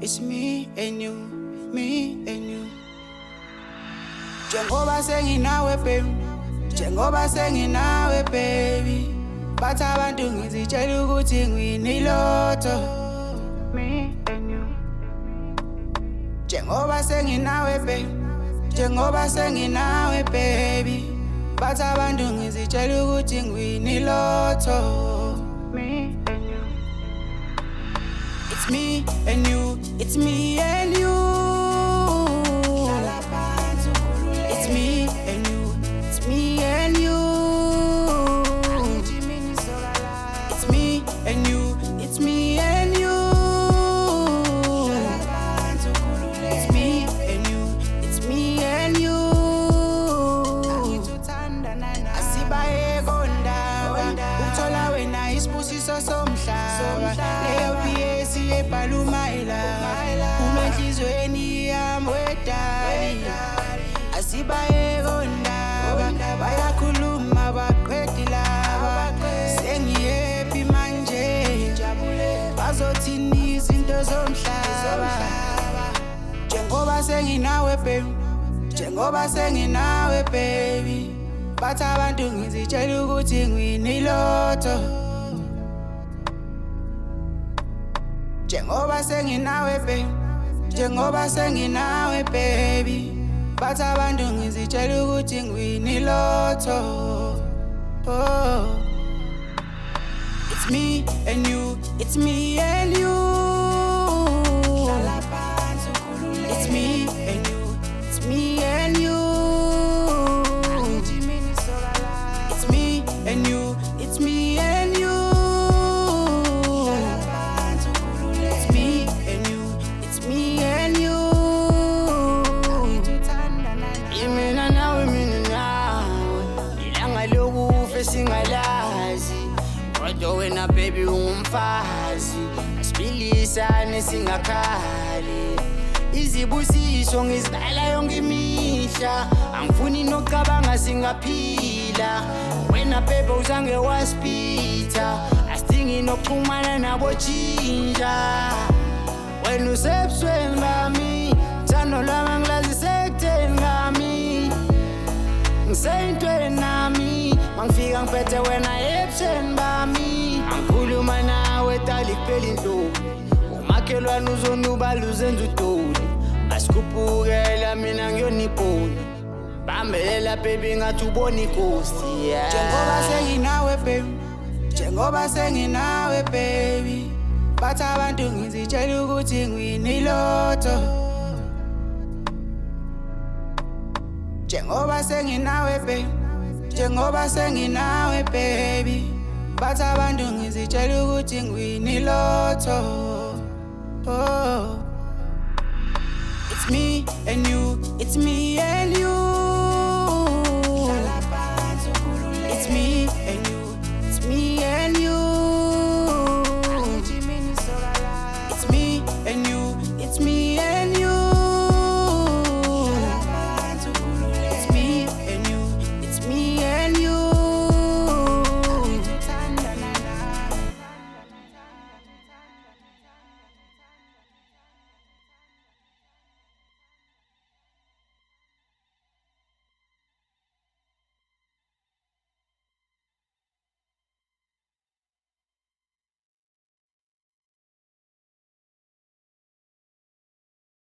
It's me and you, me and you. Jengoba senginawe baby, Jengoba senginawe baby. Bathi abantu ngizitshela ukuthi ngwiniloto. Me and you. Jengoba senginawe baby, Jengoba senginawe baby. Bathi abantu ngizitshela ukuthi ngwiniloto. Me and you. It's me and you, it's me and you. It's me and you, it's me and you. It's me and you, it's me and you. It's me and you, it's me and you. Asibaye kondaba, uthola wena isibusiso somhlaba. Leyo PS ebhaluma ela, umenhlizweni yami wedali. Asibaye kondaba, bayakhuluma baqedi laba. Sengiyepi manje, bazothini izinto zomhlaba. Jengoba senginawe baby, Jengoba senginawe baby. Bathi abantu ngizitshela ukuthi ngwiniloto. Jengoba senginawe baby, Jengoba senginawe baby. Bathi abantu ngizitshela ukuthi ngwiniloto. Oh. It's me and you, it's me and you. It's me and you, it's me and you. It's me and you, it's me and you. It's me and you, it's me and you. Imina nawe mina nawe, ilanga lokufa singalazi. Kodwa wena baby ungumfazi, asibilisane singakhali. Izibusiso ngizidala yonke imihla, angifuni nokucabanga singaphila. Wena baby uzange wasipitha, asidingi nokuxhumana nabo jinja. Wena usebusweni bami, thando lwami ngilazi sekutheni ngami. Ngiseyintweni nami, mangifika ngiphethe wena ebusweni bami. Angikhuluma nawe tali kuphela inhlungu, umakhelwane uzonubala uzenza udoli. Asikuphukela mina ngiyoniphula, bambelela baby ngathi ubona ikosi. Jengoba senginawe baby, Jengoba senginawe baby. Bathi abantu ngizitshela ukuthi ngwiniloto. Jengoba senginawe baby, Jengoba senginawe baby. Bathi abantu ngizitshela ukuthi ngwiniloto. Oh. It's me and you, it's me and you.